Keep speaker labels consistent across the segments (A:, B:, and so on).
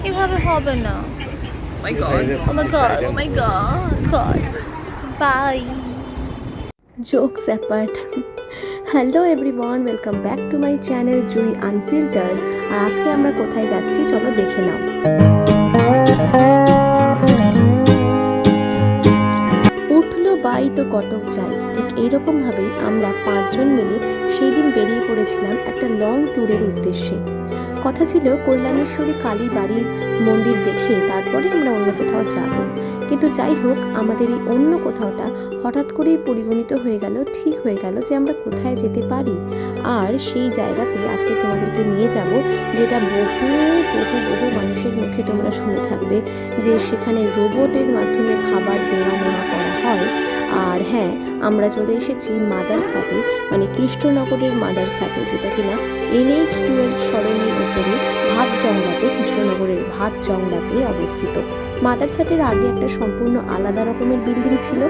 A: এভাবে হবে না।
B: Oh my god.
A: Oh my god. Oh my god. Bye.
C: Jokes apart. Hello everyone, welcome back to my channel Jui unfiltered. আর আজকে আমরা কোথায় যাচ্ছি চলো দেখে নাও। উঠলো বাই তো কটক যাই, ঠিক এইরকমভাবেই আমরা 5 জন মিলে সেই দিন বেরিয়ে পড়েছিলাম একটা লং ট্যুরের উদ্দেশ্যে। কথা ছিল কল্যাণেশ্বরী কালী বাড়ির মন্দির দেখে তারপরে আমরা অন্য কোথাও যাব, কিন্তু যাই হোক আমাদের এই অন্য কোথাওটা হঠাৎ করেই পরিগণিত হয়ে গেল, ঠিক হয়ে গেল যে আমরা কোথায় যেতে পারি। আর সেই জায়গাতে আজকে তোমাদেরকে নিয়ে যাব, যেটা বহু বহু বহু মানুষের মুখে তোমরা শুনে থাকবে, যে সেখানে রোবটের মাধ্যমে খাবার দেওয়া নেওয়া করা হয়। আর হ্যাঁ, আমরা চলে এসেছি মাদারসাটে, মানে কৃষ্ণনগরের মাদারসাটে, যেটা কিনা NH-12 সড়কের উপরে ভাতজংলাতে, কৃষ্ণনগরের ভাতজংলাতে অবস্থিত। মাদারসাটের আগে একটা সম্পূর্ণ আলাদা রকমের বিল্ডিং ছিল,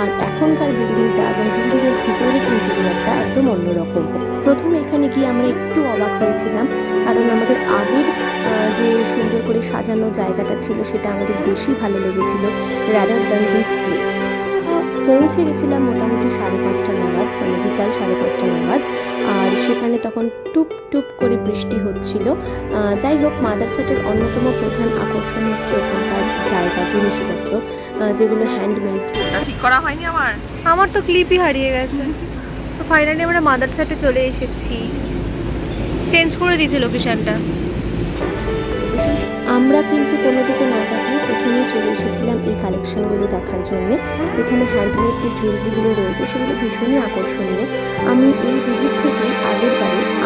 C: আর এখনকার বিল্ডিংটা এবং বিল্ডিংয়ের ভিতরের ইন্টেরিয়রটা একদম অন্যরকম। প্রথমে এখানে গিয়ে আমরা একটু অবাক হয়েছিলাম, কারণ আমাদের আগের যে সুন্দর করে সাজানো জায়গাটা ছিল সেটা আমাদের বেশি ভালো লেগেছিল রাদার দ্যান দিস প্লেস। পৌঁছে গেছিলাম মোটামুটি 5:30 নাগাদ, মানে বিকাল 5:30 নাগাদ, আর সেখানে তখন টুপ টুপ করে বৃষ্টি হচ্ছিল। যাই হোক, মাদারসাটের অন্যতম প্রধান আকর্ষণ হচ্ছে এখানকার জায়গা, জিনিসপত্র যেগুলো হ্যান্ডমেড।
B: ঠিক করা হয়নি
A: আমার তো ক্লিপই হারিয়ে গেছে। তো ফাইনালি আমরা মাদারসাটে চলে এসেছি। চেঞ্জ করে দিয়েছে লোকেশনটা।
C: আমরা কিন্তু কোনো দিকে না তাকিয়ে প্রথমেই চলে এসেছিলাম এই কালেকশনগুলো দেখার জন্য। এখানে হ্যান্ডমেড যে জুয়েলারিগুলো রয়েছে সেগুলো ভীষণই আকর্ষণীয়। আমি এই দিদির থেকে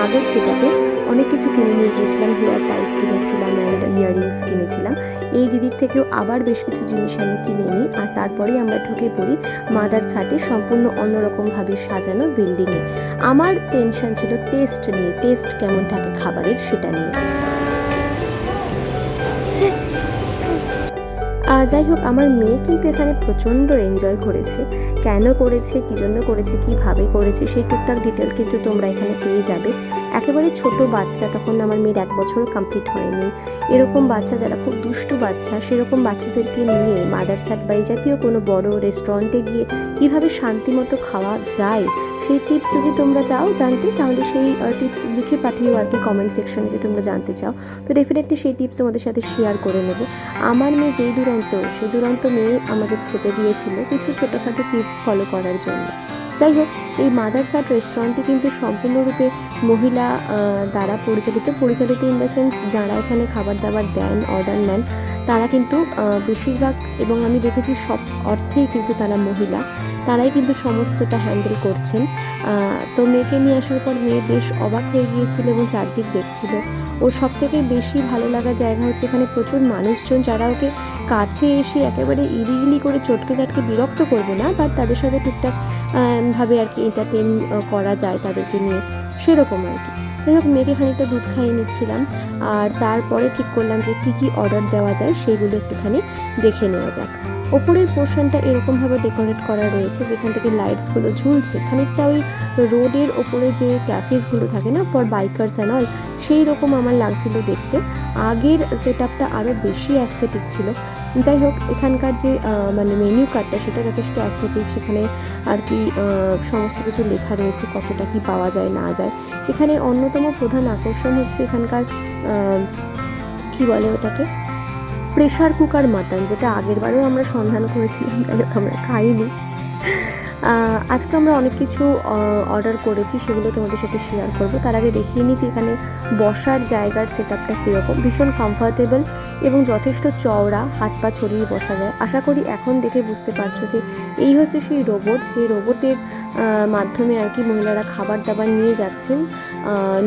C: আগের সেটআপে অনেক কিছু কিনে নিয়ে গিয়েছিলাম, হেয়ার টাইস কিনেছিলাম অ্যান্ড ইয়াররিংস কিনেছিলাম। এই দিদির থেকেও আবার বেশ কিছু জিনিস আমি কিনে নিই, আর তারপরেই আমরা ঢুকে পড়ি মাদারসাটে সম্পূর্ণ অন্যরকমভাবে সাজানো বিল্ডিংয়ে। আমার টেনশন ছিল টেস্ট নিয়ে, টেস্ট কেমন থাকে খাবারের সেটা নিয়ে। যাই হোক, আমার মেয়ে কিন্তু এখানে প্রচণ্ড এনজয় করেছে। কেন করেছে, কী জন্য করেছে, কীভাবে করেছে, সেই টুকটাক ডিটেল কিন্তু তোমরা এখানে পেয়ে যাবে। একেবারে ছোট বাচ্চা, তখন আমার মেয়ের 1 বছরও কমপ্লিট হয়নি, এরকম বাচ্চা যারা খুব দুষ্টু বাচ্চা, সেরকম বাচ্চাদেরকে নিয়ে মাদারসাট বা এই জাতীয় কোনো বড় রেস্টুরেন্টে গিয়ে কীভাবে শান্তিমতো খাওয়া যায় সেই টিপস যদি তোমরা চাও জানতে, তাহলে সেই টিপস লিখে পাঠিও আর কি কমেন্ট সেকশনে, যে তোমরা জানতে চাও। তো ডেফিনেটলি সেই টিপস তোমাদের সাথে শেয়ার করে নেব। আমার মেয়ে যেই দুরন্ত মেয়ে আমাদের খেতে দিয়েছিল কিছু ছোটোখাটো টিপস ফলো করার জন্য। যাই হোক, এই মাদারসাট রেস্টুরেন্টটি কিন্তু সম্পূর্ণরূপে মহিলা দ্বারা পরিচালিত ইন দ্য সেন্স, যারা এখানে খাবার দাবার দেন, অর্ডার নেন, তারা কিন্তু বেশিরভাগ, এবং আমি দেখেছি সব অর্থেই কিন্তু তারা মহিলা, তারাই কিন্তু সমস্তটা হ্যান্ডেল করছেন। তো মেয়েকে নিয়ে আসার পর মেয়ে বেশ অবাক হয়ে গিয়েছিল এবং চারদিক দেখছিল। ওর সব থেকে বেশি ভালো লাগা জায়গা হচ্ছে এখানে প্রচুর মানুষজন, যারা ওকে কাছে এসে একেবারে ইলিগিলি করে চটকে চাটকে বিরক্ত করবে না, বাট তাদের সাথে টুকটাক ভাবে আর কি এন্টারটেন করা যায় তাদেরকে নিয়ে, সেরকম আর কি। যাই হোক, মেয়েকে খানিকটা দুধ খাইয়ে নিচ্ছিলাম, আর তারপরে ঠিক করলাম যে কী কী অর্ডার দেওয়া যায় সেইগুলো একটুখানি দেখে নেওয়া যাক। ওপরের পোর্শনটা এরকমভাবে ডেকোরেট করা রয়েছে, যেখান থেকে লাইটসগুলো ঝুলছে, খানিকটা ওই রোডের ওপরে যে ক্যাফেসগুলো থাকে না ফর বাইকার্স অ্যান্ড অল, সেই রকম আমার লাগছিল দেখতে। আগের সেটআপটা আরও বেশি অ্যাস্থেটিক ছিল। যাই হোক, এখানকার যে মানে মেনু কার্ডটা সেটা যথেষ্ট অ্যাস্থেটিক, সেখানে আর কি সমস্ত কিছু লেখা রয়েছে, কতটা কি পাওয়া যায় না যায়। এখানে অন্যতম প্রধান আকর্ষণ হচ্ছে এখানকার কি বলে ওটাকে, প্রেশার কুকার মাটন, যেটা আগেরবারেও আমরা সন্ধান করেছিলাম, যাই হোক আমরা খাইনি। আজকে আমরা অনেক কিছু অর্ডার করেছি, সেগুলো তোমাদের সাথে শেয়ার করব। তার আগে দেখিয়ে নিচ্ছি এখানে বসার জায়গার সেটআপটা কীরকম, ভীষণ কমফর্টেবল এবং যথেষ্ট চওড়া, হাত পা ছড়িয়ে বসা যায়। আশা করি এখন দেখে বুঝতে পারছো যে এই হচ্ছে সেই রোবট, যে রোবটের মাধ্যমে আর কি মহিলারা খাবার দাবার নিয়ে যাচ্ছেন,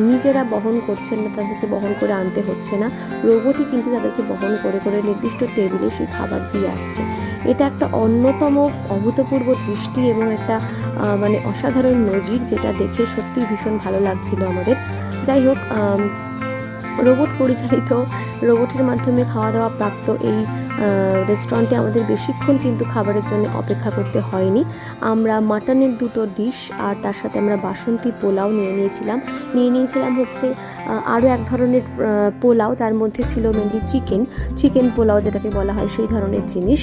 C: নিজেরা বহন করছেন না, তাদেরকে বহন করে আনতে হচ্ছে না, রোবটই কিন্তু তাদেরকে বহন করে করে নির্দিষ্ট টেবিলে সেই খাবার দিয়ে আসছে। এটা একটা অন্যতম অভূতপূর্ব দৃষ্টি এবং একটা মানে অসাধারণ নজির, যেটা দেখে সত্যি ভীষণ ভালো লাগছিল আমাদের। যাই হোক, রোবট পরিচালিত, রোবটের মাধ্যমে খাওয়া দাওয়া প্রাপ্ত এই রেস্টুরেন্টে আমাদের বেশিক্ষণ কিন্তু খাবারের জন্য অপেক্ষা করতে হয়নি। আমরা মাটনের 2টো ডিশ আর তার সাথে আমরা বাসন্তী পোলাও নিয়ে নিয়েছিলাম হচ্ছে আরও এক ধরনের পোলাও, যার মধ্যে ছিল মেনলি চিকেন পোলাও যেটাকে বলা হয় সেই ধরনের জিনিস।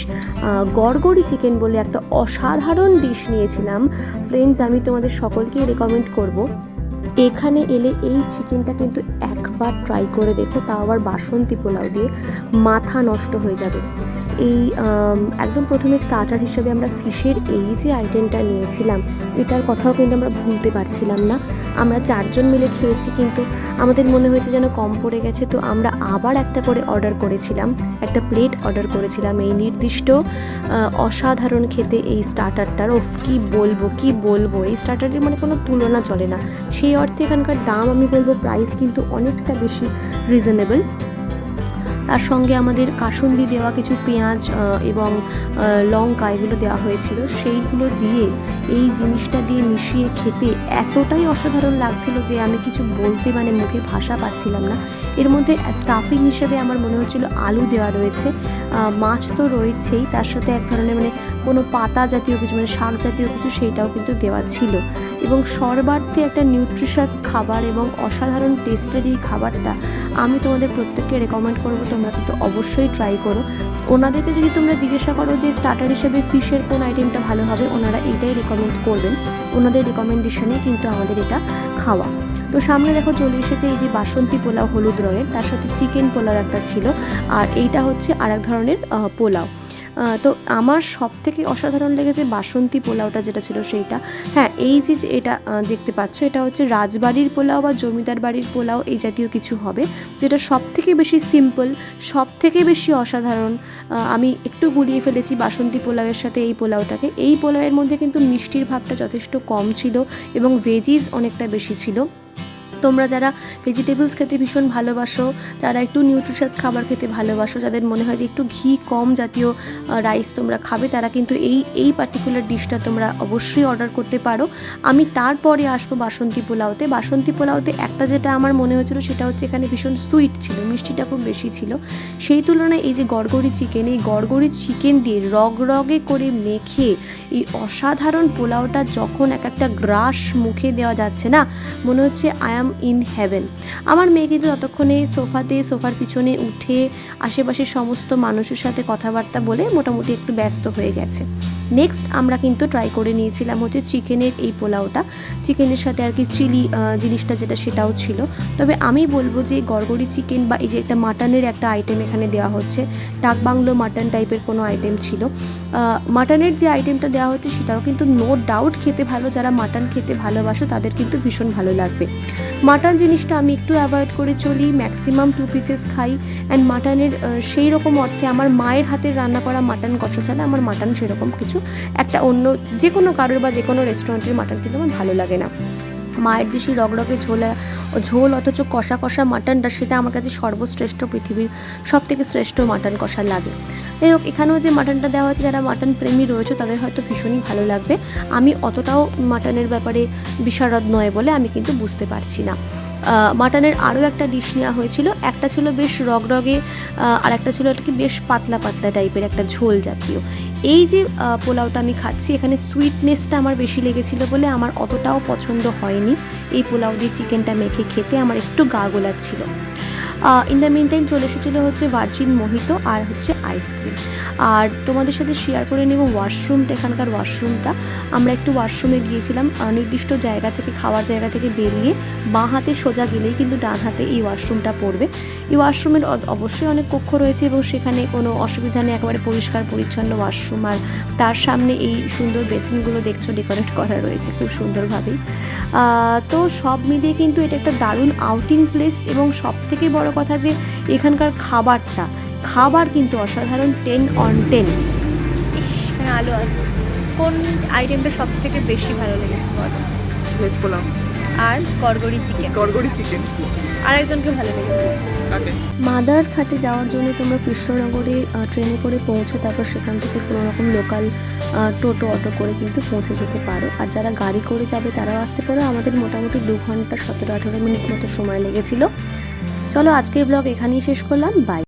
C: গড়গড়ি চিকেন বলে একটা অসাধারণ ডিশ নিয়েছিলাম ফ্রেন্ডস, আমি তোমাদের সকলকেই রেকমেন্ড করব এখানে এলে এই চিকেনটা কিন্তু একবার ট্রাই করে দেখো, তাও আবার বাসন্তী পোলাও দিয়ে, মাথা নষ্ট হয়ে যাবে। এই একদম প্রথমে স্টার্টার হিসেবে আমরা ফিশের এই যে আইটেমটা নিয়েছিলাম এটার কথাও কিন্তু আমরা ভুলতে পারছিলাম না। আমরা 4 জন মিলে খেয়েছি, কিন্তু আমাদের মনে হয়েছে যেন কম পড়ে গেছে, তো আমরা আবার একটা করে একটা প্লেট অর্ডার করেছিলাম এই নির্দিষ্ট অসাধারণ খেতে এই স্টার্টারটার। কি বলবো এই স্টার্টারের মানে কোনো তুলনা চলে না। সেই অর্থে এখানকার দাম আমি বলবো প্রাইস কিন্তু অনেকটা বেশি রিজনেবল। তার সঙ্গে আমাদের কাসুন্দি দেওয়া কিছু পেঁয়াজ এবং লঙ্কা এগুলো দেওয়া হয়েছিল, সেইগুলো দিয়ে এই জিনিসটা দিয়ে মিশিয়ে খেতে এতটাই অসাধারণ লাগছিল যে আমি কিছু বলতে মুখে ভাষা পাচ্ছিলাম না। এর মধ্যে স্টাফিং হিসেবে আমার মনে হচ্ছিল আলু দেওয়া রয়েছে, মাছ তো রয়েছেই, তার সাথে এক ধরনের কোনো পাতা জাতীয় কিছু শাক জাতীয় কিছু সেইটাও কিন্তু দেওয়া ছিল। এবং সর্বার্থে একটা নিউট্রিশাস খাবার এবং অসাধারণ টেস্টের এই খাবারটা আমি তোমাদের প্রত্যেককে রেকমেন্ড করবো, তোমরা কিন্তু অবশ্যই ট্রাই করো। ওনাদেরকে যদি তোমরা জিজ্ঞাসা করো যে স্টার্টার হিসেবে ফিশের কোন আইটেমটা ভালো হবে, ওনারা এইটাই রেকমেন্ড করবেন, ওনাদের রেকমেন্ডেশনে কিন্তু আমাদের এটা খাওয়া। তো সামনে দেখো চলে এসেছে এই যে বাসন্তী পোলাও হলুদ রঙের, তার সাথে চিকেন পোলাও একটা ছিল, আর এইটা হচ্ছে আরেক ধরনের পোলাও। তো আমার সব থেকে অসাধারণ লেগেছে বাসন্তী পোলাওটা যেটা ছিল সেইটা। হ্যাঁ, এই যে এটা দেখতে পাচ্ছ এটা হচ্ছে রাজবাড়ির পোলাও বা জমিদার বাড়ির পোলাও এই জাতীয় কিছু হবে, যেটা সব থেকে বেশি সিম্পল, সব থেকে বেশি অসাধারণ। আমি একটু গুলিয়ে ফেলেছি বাসন্তী পোলাওয়ের সাথে এই পোলাওটাকে। এই পোলাওয়ের মধ্যে কিন্তু মিষ্টির ভাবটা যথেষ্ট কম ছিল এবং ভেজিস অনেকটা বেশি ছিল। তোমরা যারা ভেজিটেবলস খেতে ভীষণ ভালোবাসো, যারা একটু নিউট্রিশাস খাবার খেতে ভালোবাসো, যাদের মনে হয় যে একটু ঘি কম জাতীয় রাইস তোমরা খাবে, তারা কিন্তু এই পার্টিকুলার ডিশটা তোমরা অবশ্যই অর্ডার করতে পারো। আমি তারপরে আসবো বাসন্তী পোলাওতে একটা যেটা আমার মনে হয়েছিল সেটা হচ্ছে এখানে ভীষণ সুইট ছিল, মিষ্টিটা খুব বেশি ছিল। সেই তুলনায় এই যে গড়গড়ি চিকেন দিয়ে রগে করে মেখে এই অসাধারণ পোলাওটা যখন একটা গ্রাস মুখে দেওয়া যাচ্ছে না, মনে হচ্ছে আই অ্যাম ইন হেভেন। আমার মেয়ে কিন্তু ততক্ষণে সোফার পিছনে উঠে আশেপাশের সমস্ত মানুষের সাথে কথাবার্তা বলে মোটামুটি একটু ব্যস্ত হয়ে গেছে। নেক্সট আমরা কিন্তু ট্রাই করে নিয়েছিলাম হচ্ছে চিকেনের এই পোলাওটা, চিকেনের সাথে আর কি চিলি জিনিসটা যেটা সেটাও ছিল। তবে আমি বলবো যে গড়গড়ি চিকেন বা এই যে একটা মাটনের একটা আইটেম এখানে দেওয়া হচ্ছে, ডাক বাংলো মাটন টাইপের কোনো আইটেম ছিল। মাটনের যে আইটেমটা দেওয়া হচ্ছে সেটাও কিন্তু নো ডাউট খেতে ভালো, যারা মাটন খেতে ভালোবাসো তাদের কিন্তু ভীষণ ভালো লাগবে। মাটন জিনিসটা আমি একটু অ্যাভয়েড করে চলি, ম্যাক্সিমাম 2 পিসেস খাই। অ্যান্ড মাটনের সেই রকম অর্থে আমার মায়ের হাতের রান্না করা মাটন কষা ছাড়া আমার মাটন সেরকম কিছু একটা অন্য যে কোনো কারোর বা যে কোনো রেস্টুরেন্টের মাটন কিন্তু আমার ভালো লাগে না। মায়ের যে সেই রগরগে ঝোল অথচ কষা মাটনটা, সেটা আমার কাছে সর্বশ্রেষ্ঠ, পৃথিবীর সব থেকে শ্রেষ্ঠ মাটন কষা লাগে। যাই হোক, এখানেও যে মাটনটা দেওয়া হচ্ছে, যারা মাটন প্রেমী রয়েছে তাদের হয়তো ভীষণই ভালো লাগবে। আমি অতটাও মাটনের ব্যাপারে বিশারদ নয় বলে আমি কিন্তু বুঝতে পারছি না। মাটনের আরও একটা ডিশ নেওয়া হয়েছিল, একটা ছিল বেশ রগরগে আর একটা ছিল আর কি বেশ পাতলা টাইপের একটা ঝোল জাতীয়। এই যে পোলাওটা আমি খাচ্ছি, এখানে সুইটনেসটা আমার বেশি লেগেছিলো বলে আমার অতটাও পছন্দ হয়নি। এই পোলাও দিয়ে চিকেনটা মেখে খেতে আমার একটু গা গোলাচ্ছিল। ইন দ্য মিন টাইম চলে এসেছিলো হচ্ছে ভার্জিন মোহিতো আর হচ্ছে আইসক্রিম। আর তোমাদের সাথে শেয়ার করে নেব ওয়াশরুমটা, এখানকার ওয়াশরুমটা। আমরা একটু ওয়াশরুমে গিয়েছিলাম, নির্দিষ্ট জায়গা থেকে খাওয়ার জায়গা থেকে বেরিয়ে বাঁ হাতে সোজা গেলেই কিন্তু ডান হাতে এই ওয়াশরুমটা পড়বে। এই ওয়াশরুমের অবশ্যই অনেক কক্ষ রয়েছে এবং সেখানে কোনো অসুবিধা নেই, একেবারে পরিষ্কার পরিচ্ছন্ন ওয়াশরুম। আর তার সামনে এই সুন্দর বেসিনগুলো দেখছো ডেকোরেট করা রয়েছে খুব সুন্দরভাবেই। তো সব মিলিয়ে কিন্তু এটা একটা দারুণ আউটিং প্লেস এবং সব থেকে বড় কথা যে এখানকার খাবার কিন্তু অসাধারণ, 10 on 10।
A: এখানে আলু আছে। কোন আইটেমটা সব থেকে বেশি ভালো লেগেছে বল?
B: ভেজ পোলাও
A: আর গড়গড়ি চিকেন। আর একজনকে ভালো লেগেছে
C: মাদার্স হাটে যাওয়ার জন্য তোমরা কৃষ্ণনগরে ট্রেনে করে পৌঁছে, তারপর সেখান থেকে কোনো রকম লোকাল টোটো অটো করে কিন্তু পৌঁছে যেতে পারো। আর যারা গাড়ি করে যাবে তারাও আসতে পারো। আমাদের মোটামুটি 2 ঘন্টা 17-18 মিনিট মতো সময় লেগেছিল। চলো আজকের ব্লগ এখানেই শেষ করলাম, বাই।